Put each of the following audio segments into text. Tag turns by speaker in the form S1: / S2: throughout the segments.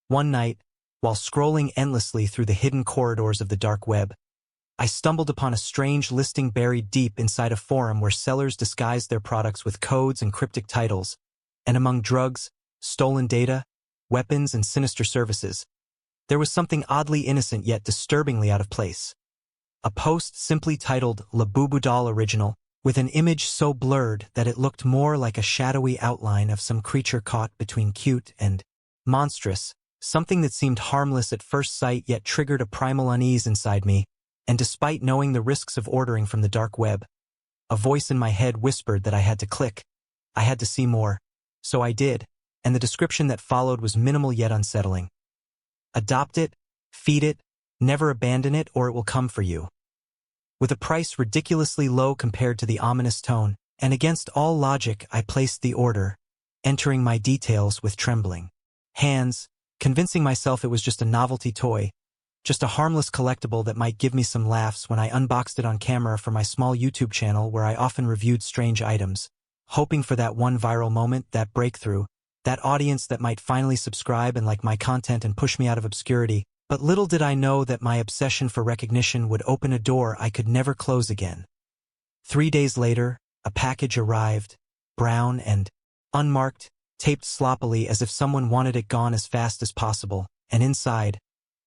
S1: One night, while scrolling endlessly through the hidden corridors of the dark web, I stumbled upon a strange listing buried deep inside a forum where sellers disguised their products with codes and cryptic titles, and among drugs, stolen data, weapons, and sinister services, there was something oddly innocent yet disturbingly out of place. A post simply titled Labubu Doll Original, with an image so blurred that it looked more like a shadowy outline of some creature caught between cute and monstrous, something that seemed harmless at first sight yet triggered a primal unease inside me, and despite knowing the risks of ordering from the dark web, a voice in my head whispered that I had to click. I had to see more. So I did, and the description that followed was minimal yet unsettling. Adopt it, feed it, never abandon it, or it will come for you. With a price ridiculously low compared to the ominous tone, and against all logic, I placed the order, entering my details with trembling hands, convincing myself it was just a novelty toy, just a harmless collectible that might give me some laughs when I unboxed it on camera for my small YouTube channel where I often reviewed strange items, hoping for that one viral moment, that breakthrough, that audience that might finally subscribe and like my content and push me out of obscurity. But little did I know that my obsession for recognition would open a door I could never close again. 3 days later, a package arrived, brown and unmarked, taped sloppily as if someone wanted it gone as fast as possible, and inside,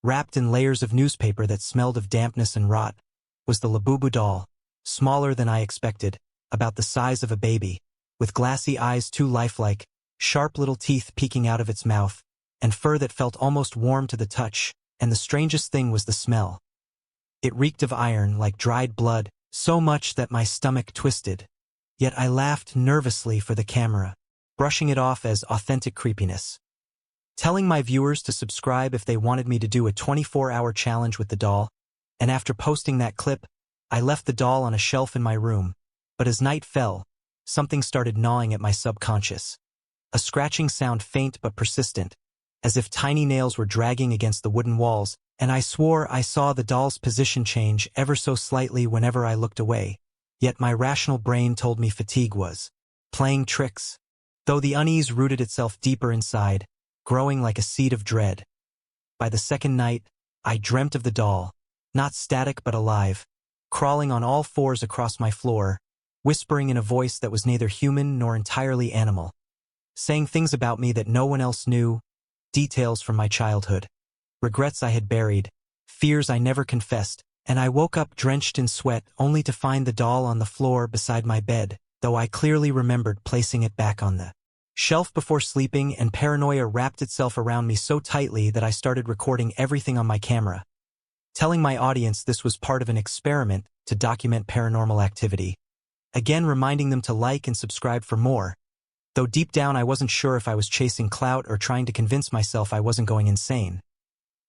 S1: wrapped in layers of newspaper that smelled of dampness and rot, was the Labubu doll, smaller than I expected, about the size of a baby, with glassy eyes too lifelike, sharp little teeth peeking out of its mouth, and fur that felt almost warm to the touch, and the strangest thing was the smell. It reeked of iron like dried blood, so much that my stomach twisted. Yet I laughed nervously for the camera, brushing it off as authentic creepiness. Telling my viewers to subscribe if they wanted me to do a 24-hour challenge with the doll, and after posting that clip, I left the doll on a shelf in my room. But as night fell, something started gnawing at my subconscious. A scratching sound, faint but persistent, as if tiny nails were dragging against the wooden walls, and I swore I saw the doll's position change ever so slightly whenever I looked away. Yet my rational brain told me fatigue was playing tricks, though the unease rooted itself deeper inside, growing like a seed of dread. By the second night, I dreamt of the doll, not static but alive, crawling on all fours across my floor, whispering in a voice that was neither human nor entirely animal, saying things about me that no one else knew, details from my childhood, regrets I had buried, fears I never confessed, and I woke up drenched in sweat only to find the doll on the floor beside my bed, though I clearly remembered placing it back on the shelf before sleeping, and paranoia wrapped itself around me so tightly that I started recording everything on my camera, telling my audience this was part of an experiment to document paranormal activity, again reminding them to like and subscribe for more, though deep down I wasn't sure if I was chasing clout or trying to convince myself I wasn't going insane.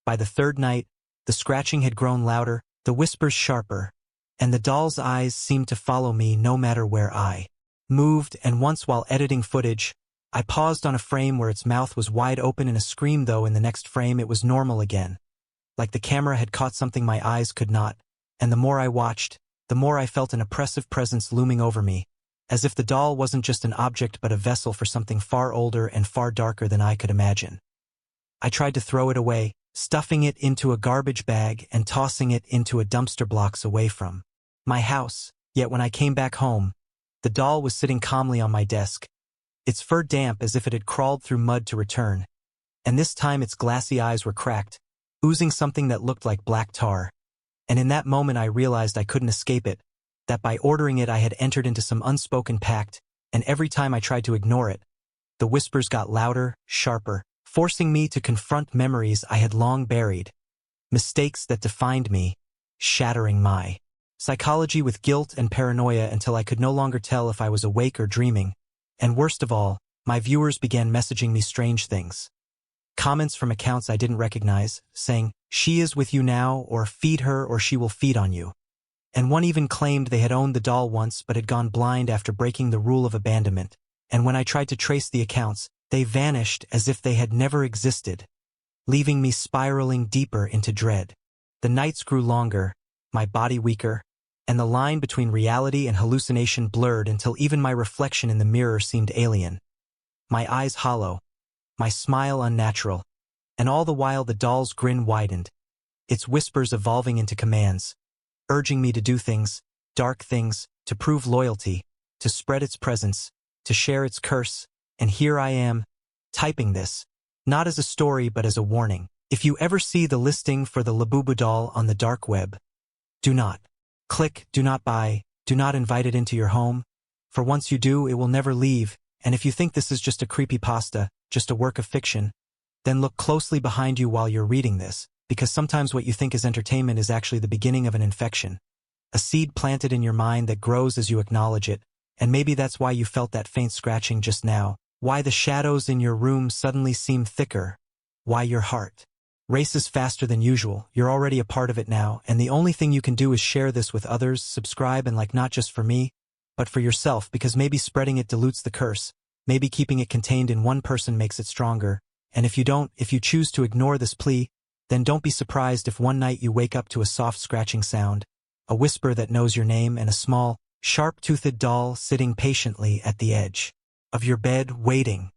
S1: By the third night, the scratching had grown louder, the whispers sharper, and the doll's eyes seemed to follow me no matter where I moved, and once while editing footage, I paused on a frame where its mouth was wide open in a scream, though in the next frame it was normal again, like the camera had caught something my eyes could not, and the more I watched, the more I felt an oppressive presence looming over me, as if the doll wasn't just an object but a vessel for something far older and far darker than I could imagine. I tried to throw it away, stuffing it into a garbage bag and tossing it into a dumpster blocks away from my house, yet when I came back home, the doll was sitting calmly on my desk, its fur damp as if it had crawled through mud to return, and this time its glassy eyes were cracked, oozing something that looked like black tar. And in that moment I realized I couldn't escape it, that by ordering it I had entered into some unspoken pact, and every time I tried to ignore it, the whispers got louder, sharper, forcing me to confront memories I had long buried, mistakes that defined me, shattering my psychology with guilt and paranoia until I could no longer tell if I was awake or dreaming. And worst of all, my viewers began messaging me strange things. Comments from accounts I didn't recognize, saying, "She is with you now," or "Feed her or she will feed on you." And one even claimed they had owned the doll once but had gone blind after breaking the rule of abandonment, and when I tried to trace the accounts, they vanished as if they had never existed, leaving me spiraling deeper into dread. The nights grew longer, my body weaker, and the line between reality and hallucination blurred until even my reflection in the mirror seemed alien. My eyes hollow, my smile unnatural, And all the while the doll's grin widened, its whispers evolving into commands, urging me to do things, dark things, to prove loyalty, to spread its presence, to share its curse, and here I am, typing this, not as a story but as a warning. If you ever see the listing for the Labubu doll on the dark web, do not click, do not buy, do not invite it into your home, for once you do, it will never leave, and if you think this is just a creepypasta, just a work of fiction, then look closely behind you while you're reading this, because sometimes what you think is entertainment is actually the beginning of an infection, a seed planted in your mind that grows as you acknowledge it, and maybe that's why you felt that faint scratching just now, why the shadows in your room suddenly seem thicker, why your heart races faster than usual. You're already a part of it now, and the only thing you can do is share this with others, subscribe, and like, not just for me, but for yourself, because maybe spreading it dilutes the curse, maybe keeping it contained in one person makes it stronger, and if you choose to ignore this plea, then don't be surprised if one night you wake up to a soft scratching sound, a whisper that knows your name, and a small, sharp-toothed doll sitting patiently at the edge of your bed, waiting.